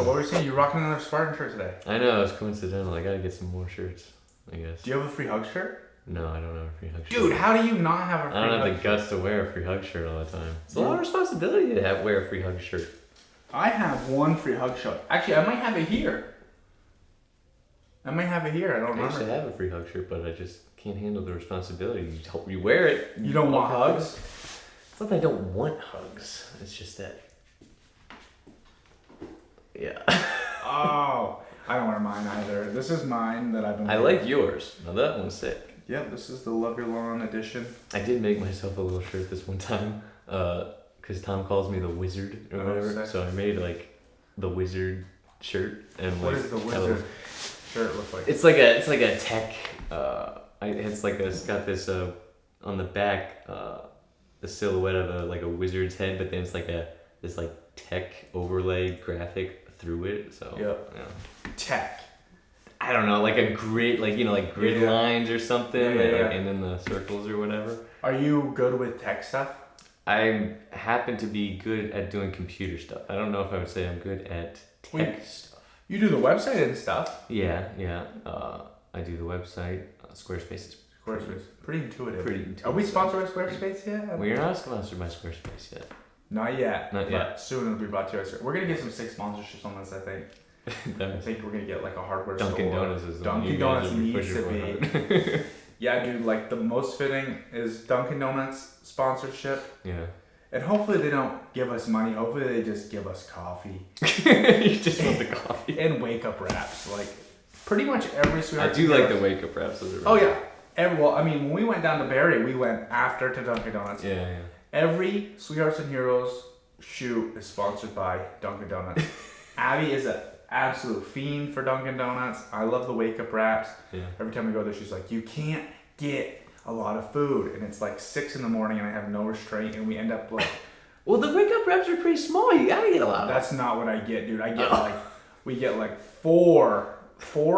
So what were you saying? You're rocking another Spartan shirt today. I know, it's coincidental. I gotta get some more shirts, I guess. Do you have a free hug shirt? No, I don't have a free hug shirt. Dude, how do you not have a free hug shirt? I don't have the guts to wear a free hug shirt all the time. It's a lot of responsibility to wear a free hug shirt. I have one free hug shirt. Actually, I might have it here. I don't I remember. used to have a free hug shirt, but I just can't handle the responsibility. You wear it. You don't want hugs? It's not that I don't want hugs. It's just that. Yeah. Oh, I don't wear mine either. This is mine that I've been I wearing. like yours. Now that one's sick. Yep, this is the Love Your Lawn edition. I did make myself a little shirt this one time, because Tom calls me the wizard or whatever. Sick. So I made like the wizard shirt and What like does the wizard shirt look like? It's like a tech. It's got this on the back the silhouette of a wizard's head, but then it's like this tech overlay graphic through it. So yeah. Tech. I don't know, like a grid, grid lines or something, Yeah. and then the circles or whatever. Are you good with tech stuff? I happen to be good at doing computer stuff. I don't know if I would say I'm good at tech stuff. You do the website and stuff. Yeah. I do the website. Squarespace is pretty intuitive. Pretty Are we sponsored by Squarespace yet? We're not sponsored by Squarespace yet. Not yet. Not yet. But soon it'll be brought to us. We're gonna get some sick sponsorships on this, I think. I think we're gonna get like a hardware Dunkin' store. Donuts is the Dunkin' Donuts needs to be. Yeah, dude. Like the most fitting is Dunkin' Donuts sponsorship. Yeah. And hopefully they don't give us money. Hopefully they just give us coffee. You just want the coffee. And wake up wraps. Like pretty much every sweetheart. I do like the wake up wraps. Oh yeah. When we went down to Barrie, we went after to Dunkin' Donuts. Yeah. Every Sweethearts and Heroes shoot is sponsored by Dunkin' Donuts. Abby is an absolute fiend for Dunkin' Donuts. I love the wake up wraps. Yeah. Every time we go there, she's like, you can't get a lot of food. And it's like 6 a.m. and I have no restraint and we end up like... Well, the wake up wraps are pretty small. You gotta get a lot of That's not what I get, dude. I get we get like four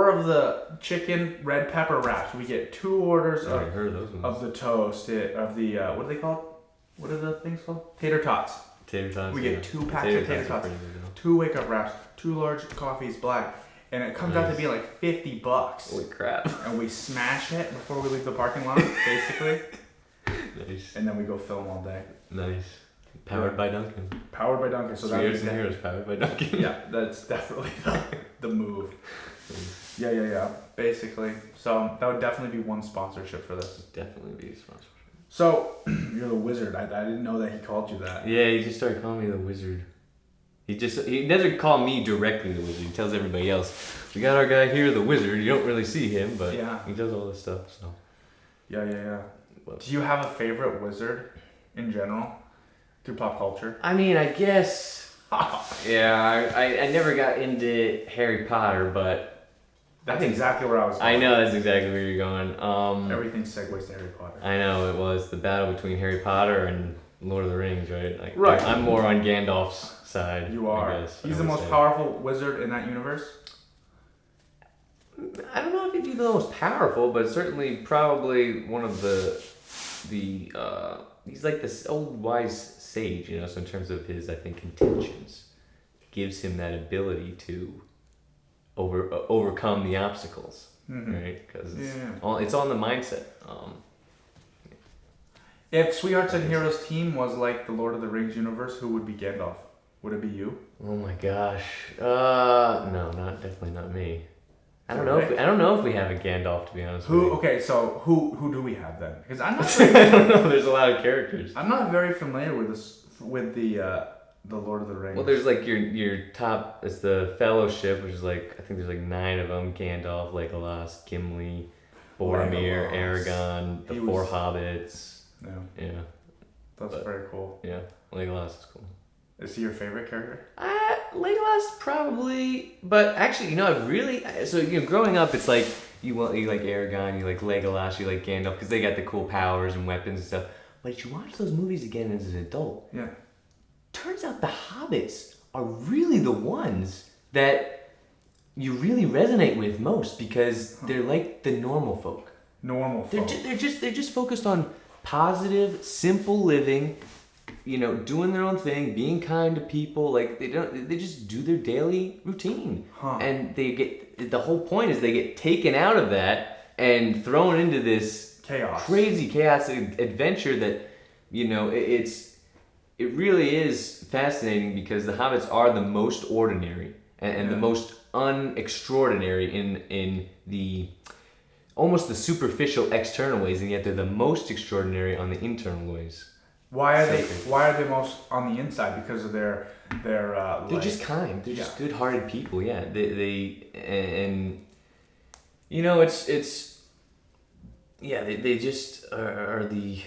of the chicken red pepper wraps. We get 2 orders of the toast, of the, what are they called? What are the things called? Tater tots. Tater tots. We get 2 packs of tater tots, 2 wake up wraps, 2 large coffees black, and it comes out to be like $50. Holy crap. And we smash it before we leave the parking lot, basically. Nice. And then we go film all day. Nice. Powered by Dunkin'. Powered by Dunkin'. So Sweethearts and Heroes powered by Dunkin'. Yeah, that's definitely the move. Yeah. Basically. So that would definitely be one sponsorship for this. Definitely be a sponsorship. So, you're the wizard. I didn't know that he called you that. Yeah, he just started calling me the wizard. He doesn't call me directly the wizard. He tells everybody else, we got our guy here, the wizard. You don't really see him, but he does all this stuff. So. Yeah. Do you have a favorite wizard in general through pop culture? I mean, I guess. Yeah, I never got into Harry Potter, but. That's exactly where I was going. I know that's exactly where you're going. Everything segues to Harry Potter. I know, it was the battle between Harry Potter and Lord of the Rings, right? Right. I'm more on Gandalf's side. You are. I guess, He's the most powerful wizard in that universe? I don't know if he'd be the most powerful, but certainly probably one of the he's like this old wise sage, so in terms of his, I think, intentions, gives him that ability to overcome the obstacles, right? Because it's on the mindset. If Sweethearts and Heroes team was like the Lord of the Rings universe, who would be Gandalf? Would it be you? Oh my gosh. No, definitely not me. I don't know if we have a Gandalf, to be honest. Okay, so who do we have then? Because I'm not. I don't know. There's a lot of characters. I'm not very familiar with the Lord of the Rings. Well, there's like your top. It's the Fellowship, which is like, I think there's like 9 of them: Gandalf, Legolas, Gimli, Boromir, Aragorn, the 4 hobbits. Yeah. That's very cool. Yeah, Legolas is cool. Is he your favorite character? Legolas probably, but actually, growing up, it's like you like Aragorn, you like Legolas, you like Gandalf, because they got the cool powers and weapons and stuff. But you watch those movies again as an adult. Yeah. Turns out the hobbits are really the ones that you really resonate with most, because they're like the normal folk. They're just focused on positive, simple living, doing their own thing, being kind to people. Like they just do their daily routine, and the whole point is they get taken out of that and thrown into this crazy chaos adventure that, it really is fascinating because the hobbits are the most ordinary and the most unextraordinary in the almost the superficial external ways, and yet they're the most extraordinary on the internal ways. Why are they most on the inside? Because of their they're just kind. They're just good-hearted people. Yeah. They they just are the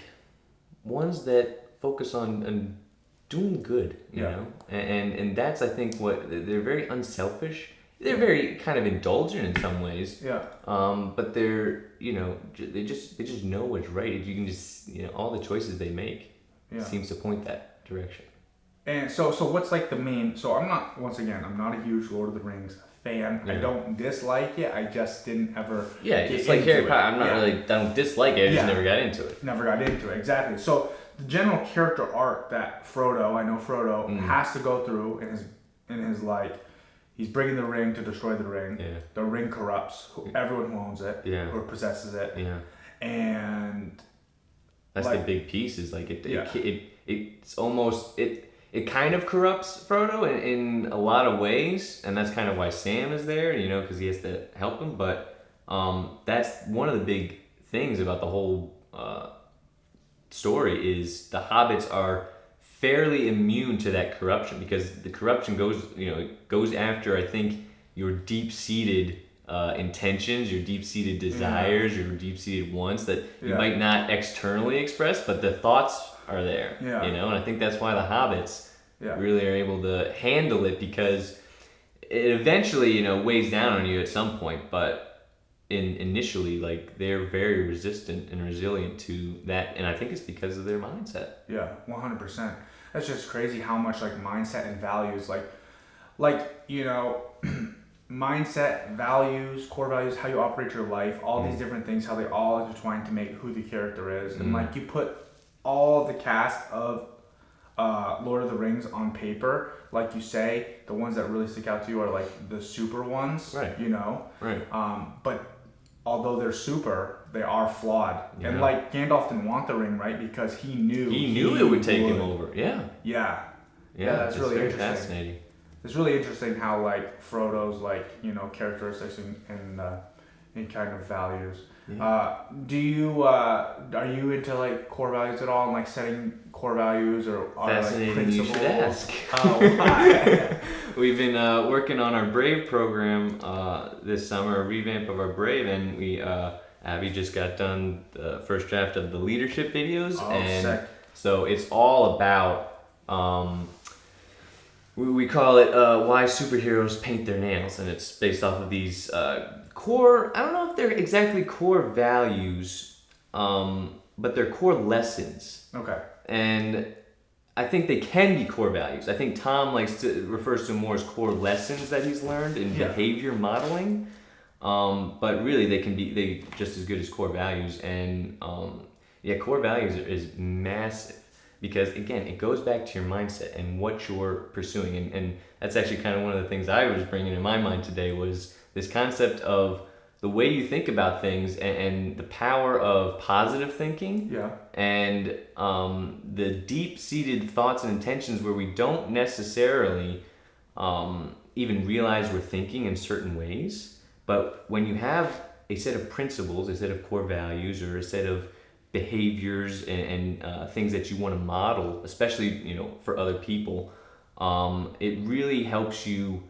ones that focus on doing good, you know? And that's, I think, what they're very unselfish. They're very kind of indulgent in some ways. Yeah. But they're, they just know what's right. You can just, all the choices they make seems to point that direction. And so what's like the main, so I'm not a huge Lord of the Rings fan. Yeah. I don't dislike it. I just didn't ever get it's like Harry Potter. I don't dislike it. I just never got into it. Never got into it, exactly. So the general character arc that Frodo has to go through in his he's bringing the ring to destroy the ring. Yeah. The ring corrupts everyone who owns it, or possesses it. Yeah. And that's the big piece. Is it's almost it kind of corrupts Frodo in a lot of ways, and that's kind of why Sam is there, because he has to help him. But that's one of the big things about the whole story is the hobbits are fairly immune to that corruption, because the corruption goes after, I think, your deep-seated intentions, your deep-seated desires, your deep-seated wants that you might not externally express, but the thoughts are there. Yeah. And I think that's why the hobbits really are able to handle it, because it eventually weighs down on you at some point, but initially, they're very resistant and resilient to that, and I think it's because of their mindset. Yeah, 100%. That's just crazy how much mindset and values, mindset, values, core values, how you operate your life, all these different things, how they all intertwine to make who the character is, and you put all the cast of Lord of the Rings on paper, like you say, the ones that really stick out to you are the super ones, right? Right. But although they're super, they are flawed. Yeah. And Gandalf didn't want the ring, right? Because he knew it would take him over. Yeah. Yeah. Yeah, that's really interesting. Fascinating. It's really interesting how Frodo's characteristics and kind of values. Yeah. Are you into core values at all, and setting core values or principles? You should ask. Oh, why? We've been working on our Brave program this summer, a revamp of our Brave, and we Abby just got done the first draft of the leadership videos, and sick. So it's all about we call it why superheroes paint their nails, and it's based off of these core, I don't know if they're exactly core values, but they're core lessons. Okay. And I think they can be core values. I think Tom refers to them more as core lessons that he's learned in behavior modeling. But really they just as good as core values. And core values is massive, because again, it goes back to your mindset and what you're pursuing. And that's actually kind of one of the things I was bringing in my mind today, was this concept of the way you think about things and the power of positive thinking. Yeah. And the deep-seated thoughts and intentions where we don't necessarily even realize we're thinking in certain ways. But when you have a set of principles, a set of core values, or a set of behaviors and things that you want to model, especially for other people, it really helps you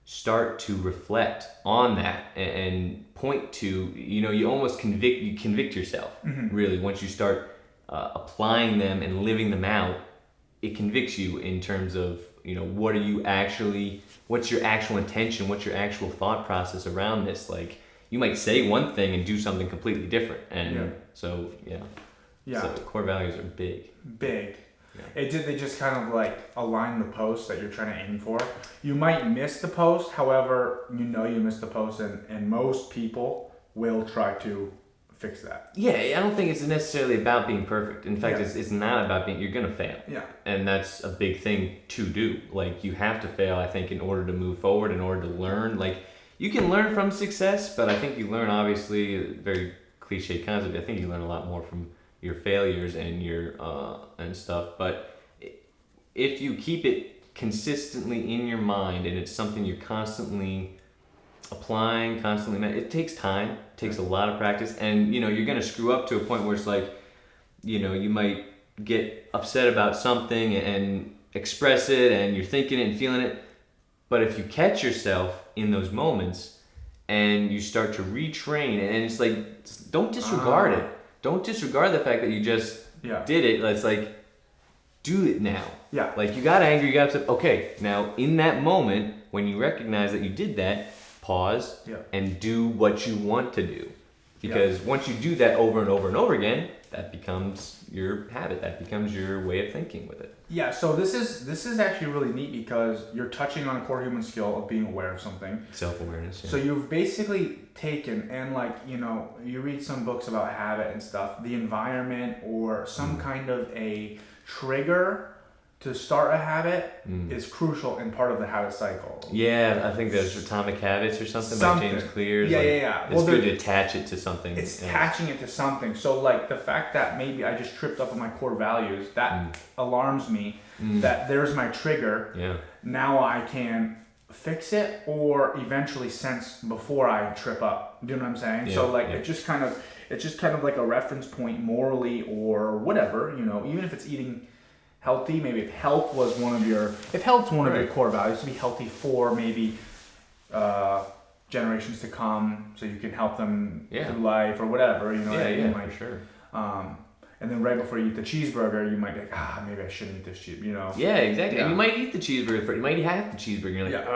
start to reflect on that and point to, you almost convict yourself. Mm-hmm. Really, once you start applying them and living them out, it convicts you in terms of what's your actual intention, what's your actual thought process around this. You might say one thing and do something completely different, and so core values are big. Yeah. They just kind of align the post that you're trying to aim for. You might miss the post, however, you missed the post, and most people will try to fix that. Yeah, I don't think it's necessarily about being perfect. In fact, it's not about being. You're gonna fail. Yeah. And that's a big thing to do. Like you have to fail, I think, in order to move forward, in order to learn. Like you can learn from success, but I think you learn obviously a very cliche concept. I think you learn a lot more from your failures and your and stuff. But if you keep it consistently in your mind and it's something you're constantly applying, it takes time, it takes a lot of practice, and you're going to screw up to a point where it's like, you might get upset about something and express it and you're thinking it and feeling it, but if you catch yourself in those moments and you start to retrain, and it's like, don't disregard it. Don't disregard the fact that you just did it. It's like, do it now. Yeah. Like you got angry, you got upset. Okay, now in that moment, when you recognize that you did that, pause and do what you want to do. Because once you do that over and over and over again, that becomes your habit. That becomes your way of thinking with it. Yeah, so this is actually really neat because you're touching on a core human skill of being aware of something. Self-awareness. Yeah. So you've basically taken, and you read some books about habit and stuff, the environment or some kind of a trigger to start a habit is crucial and part of the habit cycle. Yeah, I think there's Atomic Habits or something by James Clear. Yeah. It's good to attach it to something. It's attaching it to something. So the fact that maybe I just tripped up on my core values, that alarms me that there's my trigger. Yeah. Now I can fix it or eventually sense before I trip up. Do you know what I'm saying? Yeah, So it's just kind of like a reference point morally or whatever, even if it's eating healthy, maybe if health's one of your core values, to be healthy for maybe generations to come, so you can help them through life or whatever, for sure. And then right before you eat the cheeseburger, you might be like, maybe I shouldn't eat this cheeseburger, Yeah, exactly. And you might eat the cheeseburger, you might have the cheeseburger, and you're like,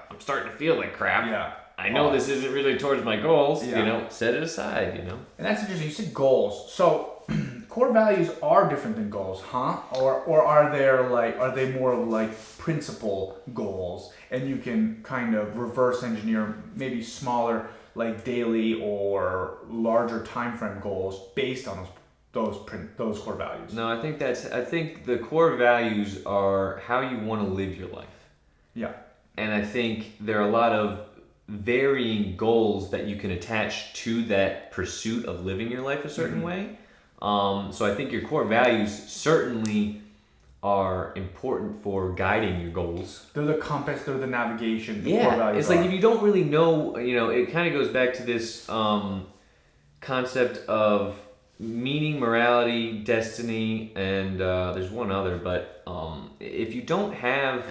I'm starting to feel like crap. Yeah. I know this isn't really towards my goals, set it aside, And that's interesting. You said goals. So core values are different than goals, huh? Or are they more of like principle goals, and you can kind of reverse engineer maybe smaller like daily or larger time frame goals based on those core values? No, I think the core values are how you want to live your life. Yeah. And I think there are a lot of varying goals that you can attach to that pursuit of living your life a certain way. So I think your core values certainly are important for guiding your goals. They're the compass, they're the navigation. Core values it's like if you don't really know, it kind of goes back to this concept of meaning, morality, destiny, and there's one other, but if you don't have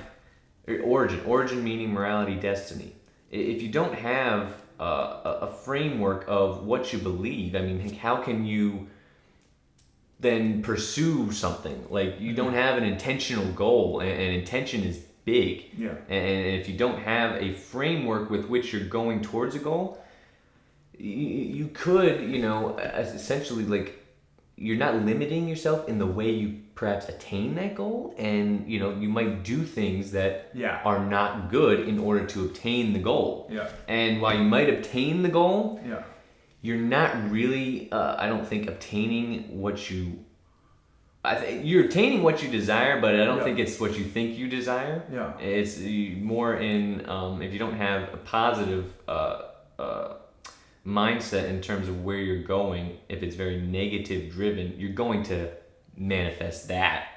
origin, meaning, morality, destiny, if you don't have a framework of what you believe, I mean, how can you then pursue something? Like you don't have an intentional goal, and intention is big. Yeah. And if you don't have a framework with which you're going towards a goal, you could, essentially you're not limiting yourself in the way you perhaps attain that goal, and you might do things that are not good in order to obtain the goal. Yeah. And while you might obtain the goal, you're not really, I don't think, obtaining what you... you're obtaining what you desire, but I don't think it's what you think you desire. Yeah. It's more in, if you don't have a positive mindset in terms of where you're going, if it's very negative driven, you're going to manifest that.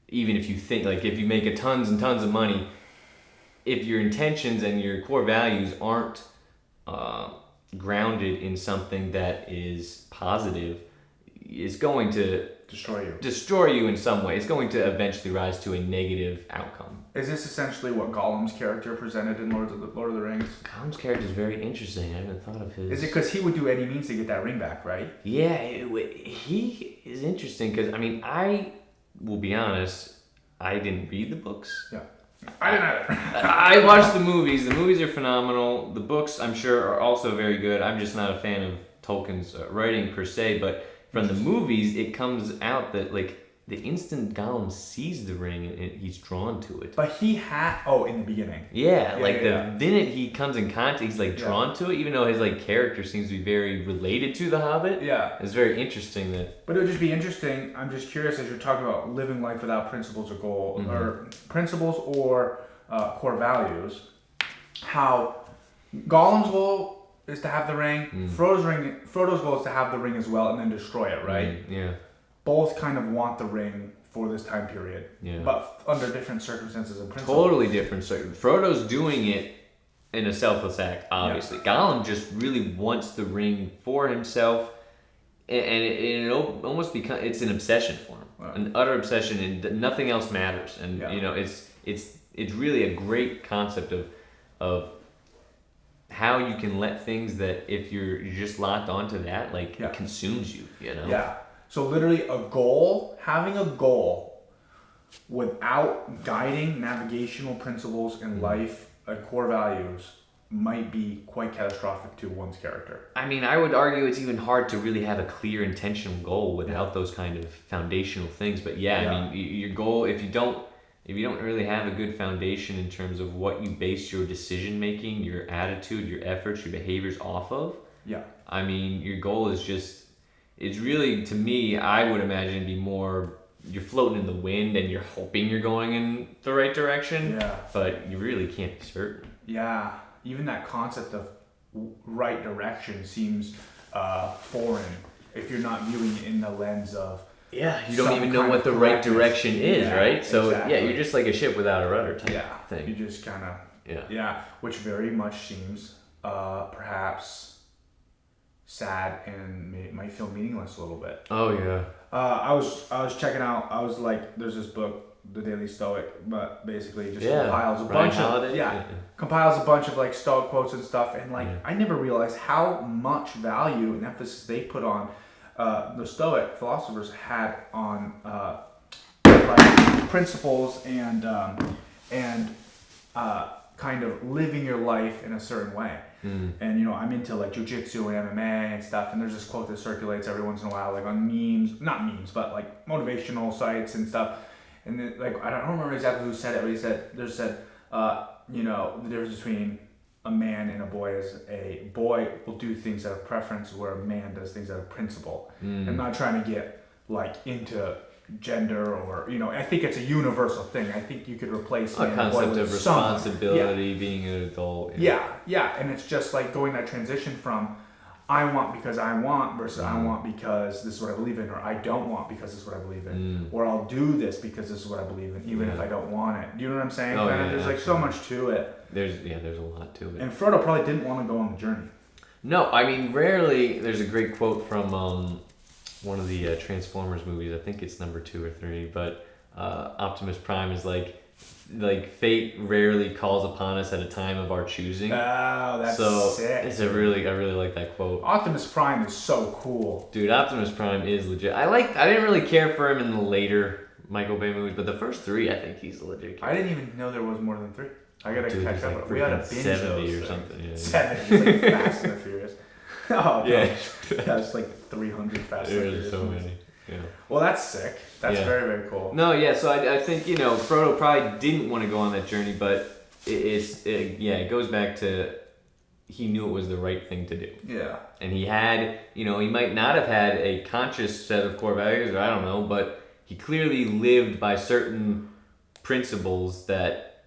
Even if you think, if you make tons and tons of money, if your intentions and your core values aren't grounded in something that is positive, it's going to destroy you in some way. It's going to eventually rise to a negative outcome. Is this essentially what Gollum's character presented in Lord of the Rings? Gollum's character is very interesting. I haven't thought of his... Is it because he would do any means to get that ring back, right? Yeah, he is interesting because, I will be honest, I didn't read the books. Yeah. I didn't either. I watched the movies. The movies are phenomenal. The books, I'm sure, are also very good. I'm just not a fan of Tolkien's writing per se, but from the movies, it comes out that the instant Gollum sees the ring, he's drawn to it. But he had in the beginning. Yeah, the minute he comes in contact, he's like drawn to it, even though his like character seems to be very related to the Hobbit. Yeah, it's very interesting that. But it would just be interesting. I'm just curious as you're talking about living life without principles or goal or principles or core values. How Gollum's goal is to have the ring. Frodo's goal is to have the ring as well and then destroy it. Right. Yeah. Both kind of want the ring for this time period, but under different circumstances and principles. Totally different circumstances. Frodo's doing it in a selfless act, obviously. Gollum just really wants the ring for himself, and it almost becomes it's an obsession for him, an utter obsession, and nothing else matters. And it's really a great concept of how you can let things that if you're just locked onto that, it consumes you. Yeah. So literally having a goal without guiding navigational principles in life and core values might be quite catastrophic to one's character. I mean, I would argue it's even hard to really have a clear intentional goal without those kind of foundational things. But I mean, your goal, if you don't really have a good foundation in terms of what you base your decision making, your attitude, your efforts, your behaviors off of, I mean, your goal is just. It's really, to me, I would imagine be more, you're floating in the wind and you're hoping you're going in the right direction, but you really can't be certain. Yeah, even that concept of right direction seems foreign if you're not viewing it in the lens of you don't even know what the right direction is, right? So, you're just like a ship without a rudder type thing. You just kind of, which very much seems perhaps sad and might feel meaningless a little bit. Oh yeah. I was checking out. I was like, there's this book, The Daily Stoic, but basically just compiles a bunch of like Stoic quotes and stuff. And I never realized how much value and emphasis they put on the Stoic philosophers had on principles and kind of living your life in a certain way. And I'm into like jujitsu and MMA and stuff, and there's this quote that circulates every once in a while, like on not memes, but like motivational sites and stuff. And then, I don't remember exactly who said it, but he said the difference between a man and a boy is a boy will do things out of preference, where a man does things out of principle. I'm not trying to get into gender or I think it's a universal thing. I think you could replace a concept of responsibility, being an adult. And it's just like going that transition from I want because I want versus I want because this is what I believe in, or I don't want because this is what I believe in, or I'll do this because this is what I believe in, even if I don't want it. Do you know what I'm saying? There's so much to it. There's a lot to it. And Frodo probably didn't want to go on the journey. No, I mean rarely. There's a great quote from one of the Transformers movies. I think it's number 2 or 3, but Optimus Prime is like fate rarely calls upon us at a time of our choosing. Oh, that's sick. It's I really like that quote. Optimus Prime is so cool. Dude, Optimus Prime is legit. I didn't really care for him in the later Michael Bay movies, but the first 3, I think he's a legit character. I didn't even know there was more than 3. I gotta catch up. Like we gotta binge 70 those or something. Yeah. 70, it's like Fast and the Furious. Oh yeah, it's like 300 Fast and Furious. There's so many. Yeah. Well, that's sick. That's very, very cool. No, so I think Frodo probably didn't want to go on that journey, but it goes back to he knew it was the right thing to do. Yeah. And he had he might not have had a conscious set of core values, or I don't know, but he clearly lived by certain principles that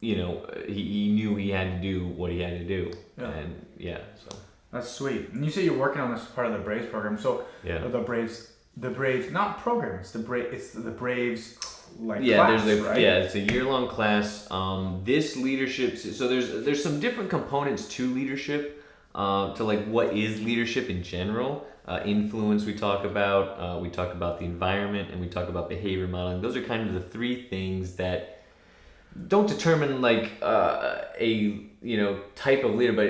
he knew he had to do what he had to do. Yeah. And so. That's sweet. And you say you're working on this part of the Braves program. So the Braves, not program. It's the Braves class, right? It's a year-long class. This leadership. So there's some different components to leadership. To like what is leadership in general. Influence we talk about. We talk about the environment, and we talk about behavior modeling. Those are kind of the 3 things that don't determine like a type of leader, but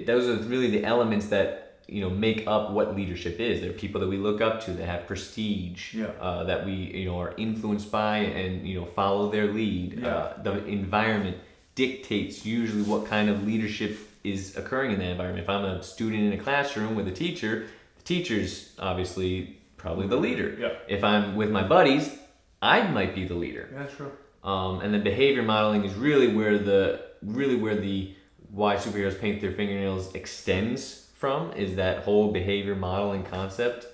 those are really the elements that make up what leadership is. They're people that we look up to, that have prestige, that we are influenced by and follow their lead. The environment dictates usually what kind of leadership is occurring in that environment. If I'm a student in a classroom with a teacher, the teacher's obviously probably the leader. Yeah. If I'm with my buddies, I might be the leader. Yeah, true. And then behavior modeling is really where the why superheroes paint their fingernails extends from, is that whole behavior modeling concept.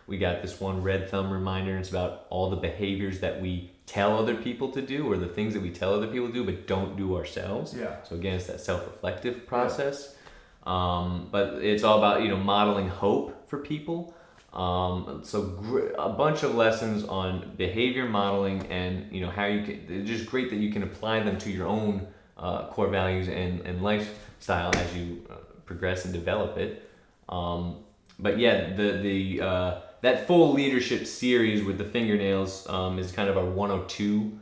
We got this one red thumb reminder, and it's about all the behaviors that we tell other people to do, or the things that we tell other people to do but don't do ourselves. Yeah. So again, it's that self-reflective process. But it's all about, modeling hope for people. A bunch of lessons on behavior modeling, and how you can. It's just great that you can apply them to your own core values and lifestyle as you progress and develop it. But yeah, that full leadership series with the fingernails is kind of our 102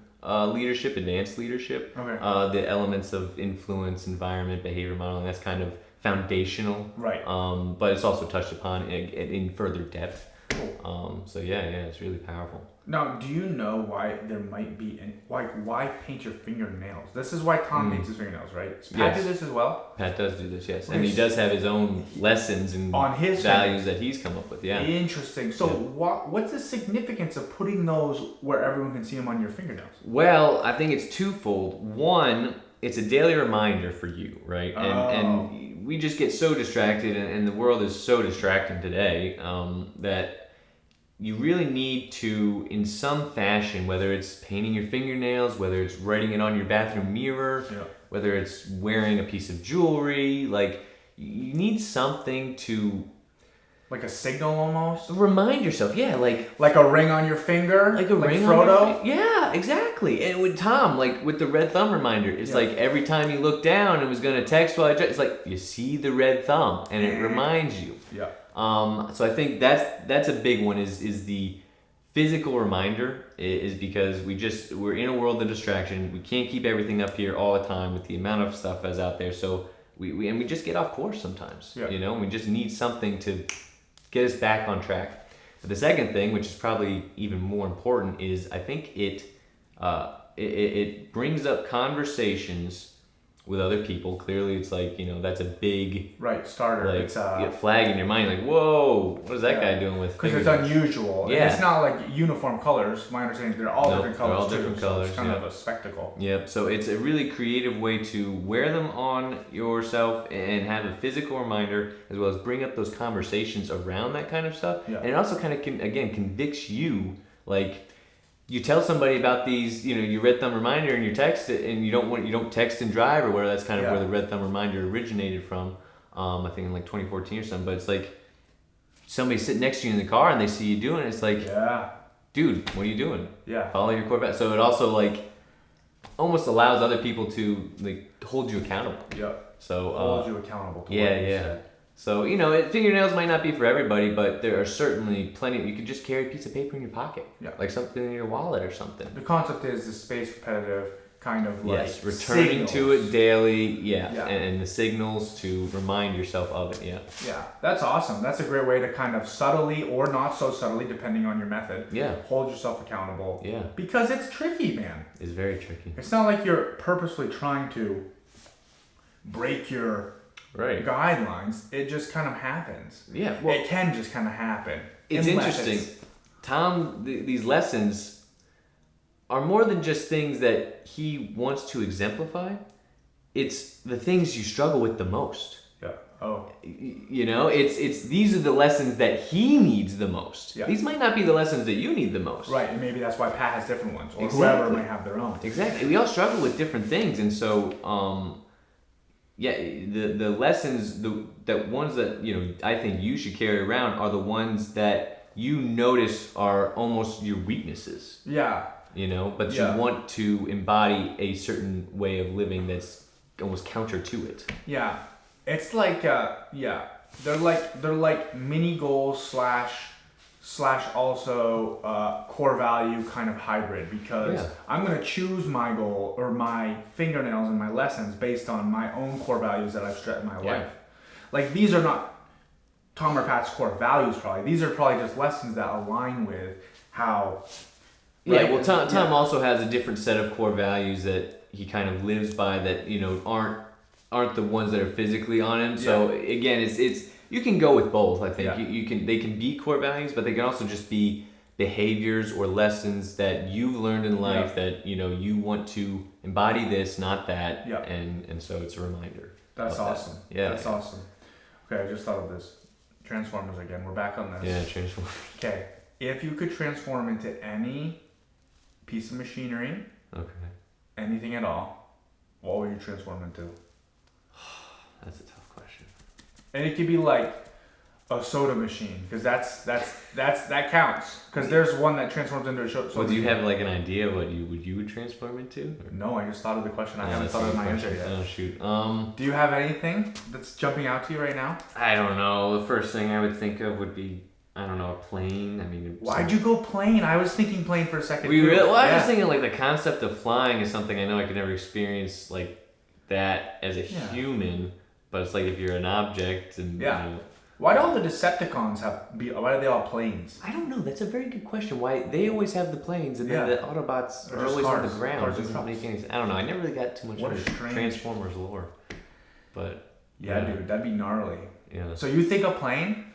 leadership, advanced leadership. Okay. The elements of influence, environment, behavior modeling, that's kind of foundational. Right. But it's also touched upon in further depth. Cool. So yeah, it's really powerful. Now, do you know why there might be why paint your fingernails? This is why Tom paints his fingernails, right? Does Pat do this as well? Pat does do this, yes, and he does have his own lessons and on his values that he's come up with. Yeah. Interesting. So, what's the significance of putting those where everyone can see them on your fingernails? Well, I think it's twofold. One, it's a daily reminder for you, right? And we just get so distracted, and the world is so distracting today that you really need to, in some fashion, whether it's painting your fingernails, whether it's writing it on your bathroom mirror, whether it's wearing a piece of jewelry, like you need something to... Like a signal almost? Remind yourself, like a ring on your finger? Like a ring Frodo? on your Yeah, exactly. And with Tom, like with the red thumb reminder, it's like every time you look down and was going to text while it's like you see the red thumb and it reminds you. Yeah. So I think that's a big one is the physical reminder, is because we're in a world of distraction. We can't keep everything up here all the time with the amount of stuff that's out there. So we just get off course sometimes. Yeah. We just need something to get us back on track. But the second thing, which is probably even more important, is I think it brings up conversations with other people. Clearly, it's like, that's a big starter. Like, it's flag in your mind, like, whoa, what is that guy doing with? Because it's unusual. Yeah, and it's not like uniform colors. My understanding, they're all different colors. They're all different colors. So it's kind of a spectacle. Yep. So it's a really creative way to wear them on yourself and have a physical reminder, as well as bring up those conversations around that kind of stuff. Yeah. And it also kind of convicts you, like. You tell somebody about these, your red thumb reminder, and you text it, and you don't text and drive, or whatever. That's kind of where the red thumb reminder originated from. I think in like 2014 or something. But it's like somebody sitting next to you in the car and they see you doing it. It's like, dude, what are you doing? Yeah. Follow your core values. So it also like almost allows other people to like hold you accountable. Yeah. So hold you accountable. To what you said. So, fingernails might not be for everybody, but there are certainly plenty. You could just carry a piece of paper in your pocket. Yeah. Like something in your wallet or something. The concept is the space repetitive kind of like returning to it daily, and the signals to remind yourself of it, Yeah, that's awesome. That's a great way to kind of subtly or not so subtly, depending on your method, hold yourself accountable. Yeah. Because it's tricky, man. It's very tricky. It's not like you're purposely trying to break your... guidelines. It just kind of happens. Yeah, well, it can just kind of happen. It's interesting. Tom, these lessons are more than just things that he wants to exemplify. It's the things you struggle with the most. Yeah. Oh. It's these are the lessons that he needs the most. Yeah. These might not be the lessons that you need the most. Right, and maybe that's why Pat has different ones, or whoever might have their own. Exactly. We all struggle with different things, and so. The lessons, the ones that I think you should carry around are the ones that you notice are almost your weaknesses. Yeah. But you want to embody a certain way of living that's almost counter to it. Yeah, it's like they're like mini goals slash also core value kind of hybrid, because I'm going to choose my goal or my fingernails and my lessons based on my own core values that I've set in my life. Like, these are not Tom or Pat's core values probably. These are probably just lessons that align with how... Right? Yeah, well, Tom also has a different set of core values that he kind of lives by that, aren't the ones that are physically on him. So, again, it's You can go with both. I think Yeah. you can. They can be core values, but they can also just be behaviors or lessons that you've learned in life that you want to embody this, not that. Yeah. And so it's a reminder. That's awesome. That. Yeah. That's awesome. Okay, I just thought of this. Transformers again. We're back on this. Yeah, Transformers. Okay, if you could transform into any piece of machinery, anything at all, what would you transform into? That's a tough question. And it could be like a soda machine, because that counts. Because there's one that transforms into a soda machine. Well, do you have like an idea of what you would transform into? Or? No, I just thought of the question. I haven't thought of my answer yet. Oh shoot. Do you have anything that's jumping out to you right now? I don't know. The first thing I would think of would be, I don't know, a plane. I mean, why'd you go plane? I was thinking plane for a second. Well, I was thinking like the concept of flying is something I know I could never experience like that as a human. But it's like if you're an object and Why do all the Decepticons why do they all planes? I don't know. That's a very good question. Why they always have the planes and then the Autobots are always on the ground. Doesn't make any sense. I don't know. I never really got too much of Transformers lore. But dude, that'd be gnarly. Yeah. So you think a plane?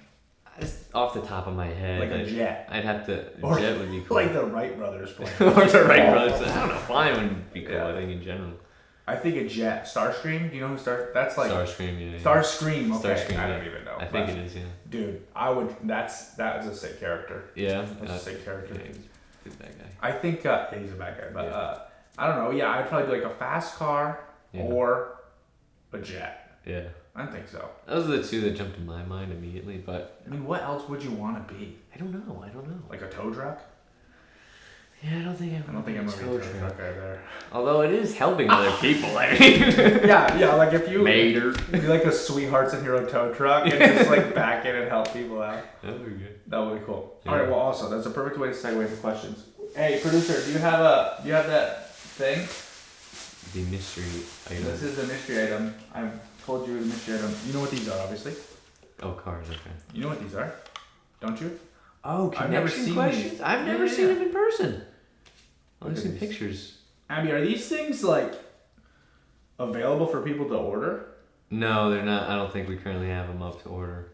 Just off the top of my head, like a jet. I'd have to. Jet would be cool. Like the Wright brothers plane. Or the Wright brothers. I don't know. Flying would be cool. I think in general. I think a jet. Starscream? Do you know who That's like Starscream, yeah. Starscream, okay. Starscream, I don't even know. I think it is, yeah. Dude, I would. That is a sick character. Yeah, that's a sick character. Yeah, he's a bad guy. I think he's a bad guy, but I don't know. Yeah, I'd probably do like a fast car or a jet. Yeah, I think so. Those are the two that jumped to my mind immediately. But I mean, what else would you want to be? I don't know. Like a tow truck? Yeah, I don't think I'm gonna be a tow truck either. Although it is helping other people. I mean, yeah. Like if you Mater, be like a Sweethearts and Hero tow truck and just like back in and help people out. That would be good. That would be cool. Yeah. All right. Well, also that's a perfect way to segue into questions. Hey, producer, do you have that thing? The mystery item. This is a mystery item. I told you the mystery item. You know what these are, obviously. Oh, cars. Okay. You know what these are, don't you? Oh, I've never seen questions. These. I've never seen them in person. I've seen pictures. Abby, are these things like available for people to order? No, they're not. I don't think we currently have them up to order.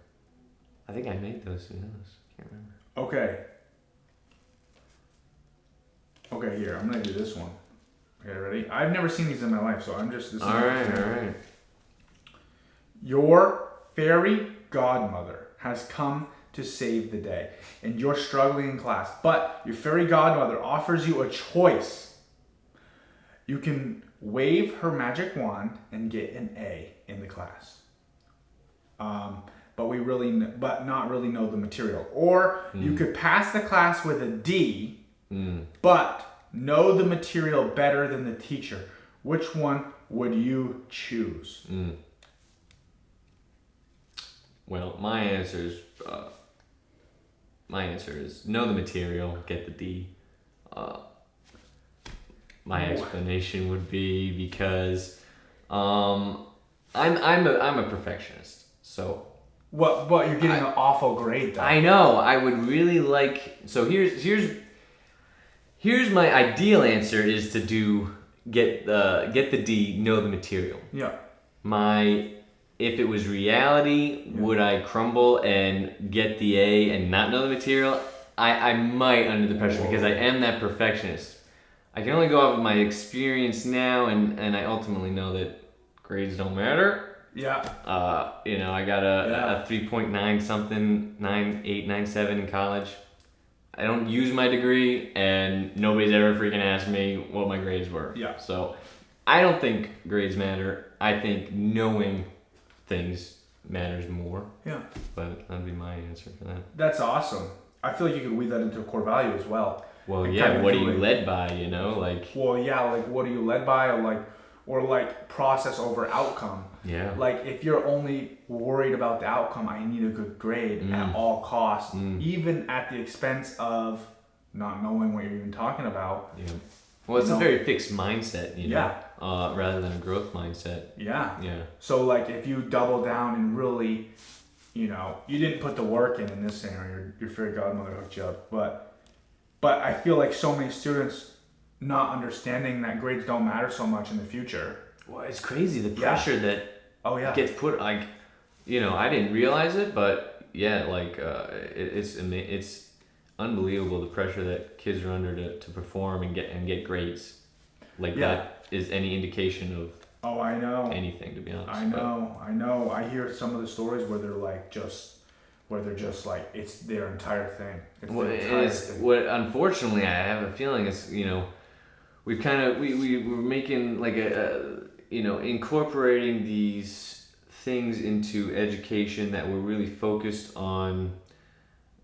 I think I made those. Who knows? Can't remember. Okay, here. I'm going to do this one. Okay, ready? I've never seen these in my life, so I'm just... All right. Your fairy godmother has come to save the day, and you're struggling in class, but your fairy godmother offers you a choice. You can wave her magic wand and get an A in the class, but not really know the material. Or you could pass the class with a D, but know the material better than the teacher. Which one would you choose? Well, my answer is know the material, get the D. My explanation would be because I'm a perfectionist. So what you're getting an awful grade though. I know. I would really like. So here's my ideal answer is to get the D, know the material. Yeah. If it was reality, would I crumble and get the A and not know the material? I might under the pressure because I am that perfectionist. I can only go off of my experience now, and I ultimately know that grades don't matter. Yeah. I got a 3.9 something, 9.8, 9.7 in college. I don't use my degree, and nobody's ever freaking asked me what my grades were. Yeah. So I don't think grades matter. I think knowing things matters more. Yeah. But that'd be my answer for that. That's awesome. I feel like you could weave that into a core value as well. Well, yeah, what are you led by, like... Well, yeah, like what are you led by, or process over outcome. Yeah. Like if you're only worried about the outcome, I need a good grade at all costs, even at the expense of not knowing what you're even talking about. Yeah. Well, it's a very fixed mindset, Yeah. Rather than a growth mindset. Yeah. Yeah. So like if you double down and really, you didn't put the work in this scenario, your fairy godmother hooked you up, but I feel like so many students not understanding that grades don't matter so much in the future. Well, it's crazy the pressure that gets put. Like, I didn't realize it, but yeah, like it's unbelievable the pressure that kids are under to perform and get grades. Like that is any indication of I know anything, to be honest. I know. I hear some of the stories where they're just like it's their entire thing. What unfortunately I have a feeling is we've kind of we're making like incorporating these things into education that we're really focused on.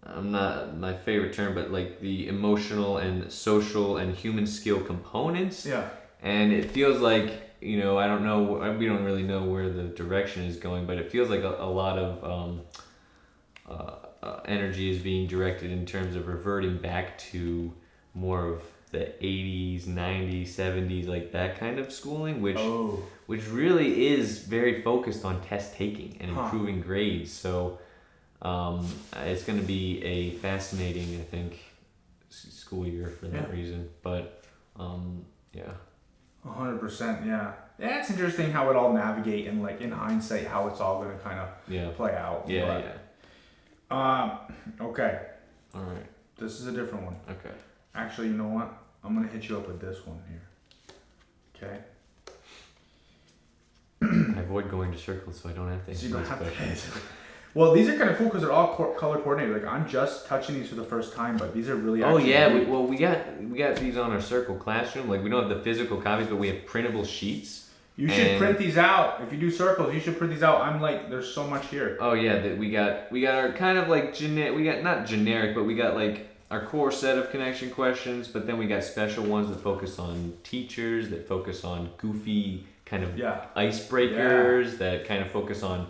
I'm not my favorite term, but like the emotional and social and human skill components. Yeah. And it feels like, I don't know, we don't really know where the direction is going, but it feels like a lot of energy is being directed in terms of reverting back to more of the 80s, 90s, 70s, like that kind of schooling, which really is very focused on test taking and improving grades. So it's going to be a fascinating, I think, school year for that reason. But yeah. 100%, yeah. Yeah, it's interesting how it all navigate and like in hindsight how it's all going to kind of play out. Yeah. Okay. All right. This is a different one. Okay. Actually, you know what? I'm going to hit you up with this one here. Okay. I avoid going to circles so I don't have to answer these questions. Well, these are kind of cool because they're all color coordinated. Like I'm just touching these for the first time, but these are really. We got these on our circle classroom. Like we don't have the physical copies, but we have printable sheets. You should print these out. If you do circles, you should print these out. I'm like, there's so much here. Oh yeah, that we got our kind of like we got not generic, but we got like our core set of connection questions, but then we got special ones that focus on teachers, that focus on goofy kind of icebreakers, that kind of focus on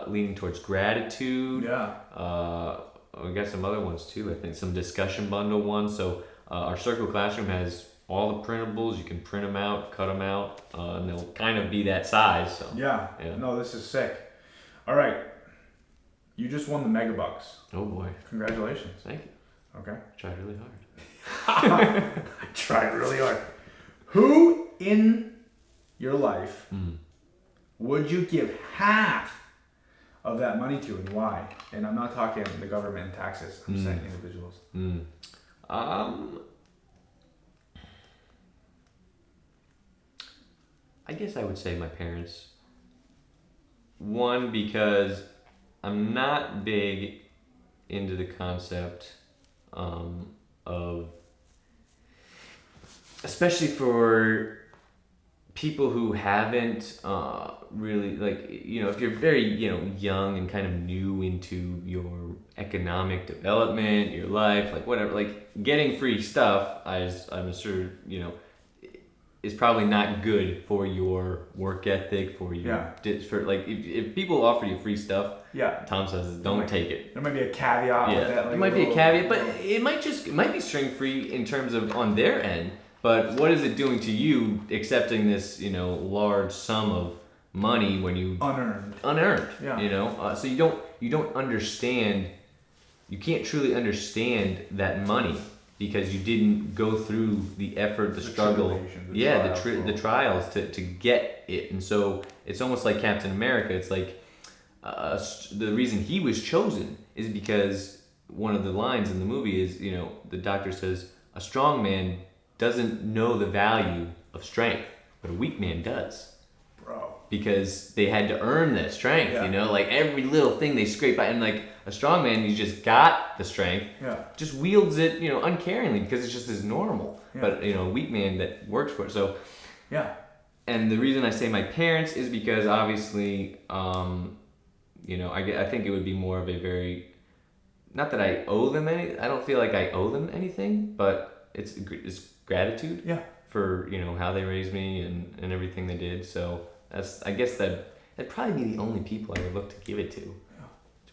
leaning towards gratitude. We got some other ones too. I think some discussion bundle ones. So our circle classroom has all the printables. You can print them out, cut them out, and they'll kind of be that size. So yeah. No, this is sick. All right, you just won the Megabucks. Oh boy! Congratulations. Thank you. Okay. I tried really hard. I tried really hard. Who in your life would you give half of that money to and why? And I'm not talking the government and taxes. I'm saying individuals. I guess I would say my parents. One, because I'm not big into the concept of, especially for people who haven't really, like, if you're very, young and kind of new into your economic development, your life, like whatever, like getting free stuff, I'm sure, is probably not good for your work ethic, for your, for like, if people offer you free stuff, Tom says, don't take it. There might be a caveat with that. Like there might be a caveat, but it might be string free in terms of on their end. But what is it doing to you accepting this, large sum of money when you unearned? Yeah. So you don't understand. You can't truly understand that money because you didn't go through the effort, the struggle, the trials to get it. And so it's almost like Captain America. It's like the reason he was chosen is because one of the lines in the movie is, the doctor says, a strong man doesn't know the value of strength, but a weak man does. Bro. Because they had to earn that strength, like every little thing they scrape out. And like a strong man, you just got the strength, just wields it, uncaringly because it's just as normal. Yeah. But, a weak man that works for it. So, and the reason I say my parents is because obviously, I think it would be more of a very, not that I owe them I don't feel like I owe them anything, but it's gratitude for how they raised me and everything they did. So I guess that'd probably be the only people I would look to give it to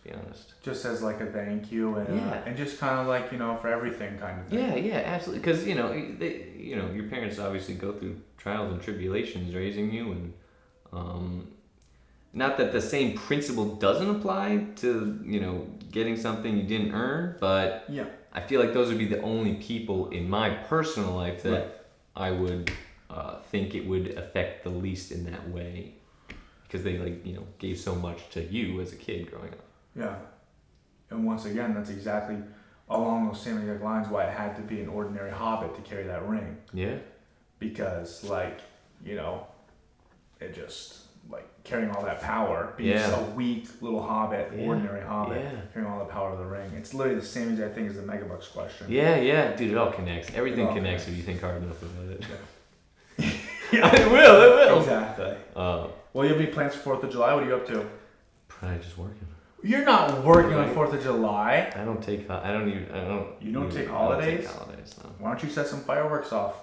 be honest. Just as like a thank you and just kind of like for everything kind of thing. Yeah, absolutely. Because your parents obviously go through trials and tribulations raising you, and not that the same principle doesn't apply to getting something you didn't earn, but I feel like those would be the only people in my personal life that I would think it would affect the least in that way. because they like gave so much to you as a kid growing up. Yeah, and once again, that's exactly along those same exact lines why it had to be an ordinary hobbit to carry that ring. Yeah. Because it just like carrying all that power, being a weak little hobbit, ordinary hobbit, carrying all the power of the ring. It's literally the same exact thing as the Megabucks question. Yeah, dude, it all connects. Everything connects if you think hard enough about it. Yeah. It will. Exactly. Well, you have any plans for 4th of July? What are you up to? Probably just working. You're not working on 4th of July. I don't take. You don't take holidays? I don't take holidays. No. Why don't you set some fireworks off?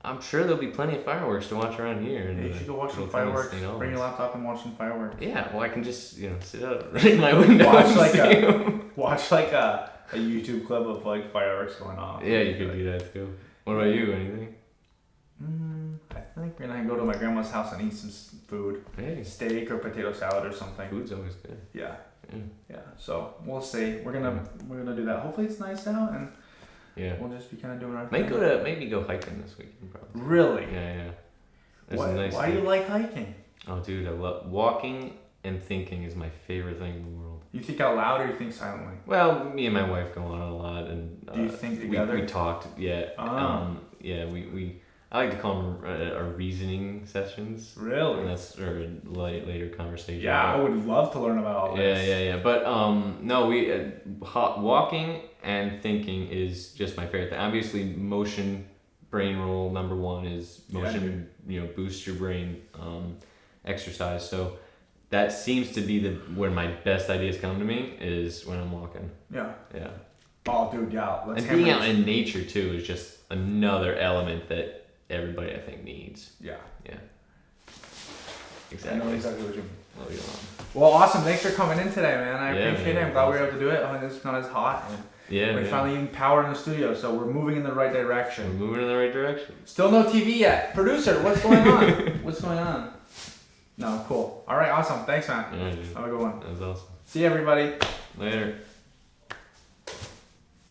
I'm sure there'll be plenty of fireworks to watch around here. You should go watch some fireworks. Bring your laptop and watch some fireworks. Yeah, well, I can just sit out in my window. Watch a YouTube clip of like fireworks going off. Yeah, you could do that too. What about you? Anything? I think we're gonna go to my grandma's house and eat some food. Hey. Steak or potato salad or something. Food's always good. Yeah. So we'll see. We're gonna do that. Hopefully it's nice out and we'll just be kind of doing our thing. Maybe go hiking this weekend probably. Really? Yeah. Why do you like hiking? Oh, dude, I love walking and thinking is my favorite thing in the world. You think out loud or you think silently? Well, me and my wife go on a lot, and do you think together? We talked. Yeah. I like to call them our reasoning sessions. Really? And that's our later conversation. Yeah, I would love to learn about all this. Yeah. But no, walking and thinking is just my favorite thing. Obviously, motion, brain rule number 1 is motion. Boost your brain, exercise. So that seems to be where my best ideas come to me is when I'm walking. Yeah. Oh, dude, yeah. And being out in nature too is just another element that everybody I think needs. Yeah. Exactly. I know exactly what you mean. Well, awesome. Thanks for coming in today, man. I appreciate it. I'm glad we were able to do it. It's not as hot. And we're finally getting power in the studio, so we're moving in the right direction. Still no TV yet. Producer, what's going on? What's going on? No, cool. All right, awesome. Thanks, man. Yeah, dude. Have a good one. That was awesome. See you, everybody. Later.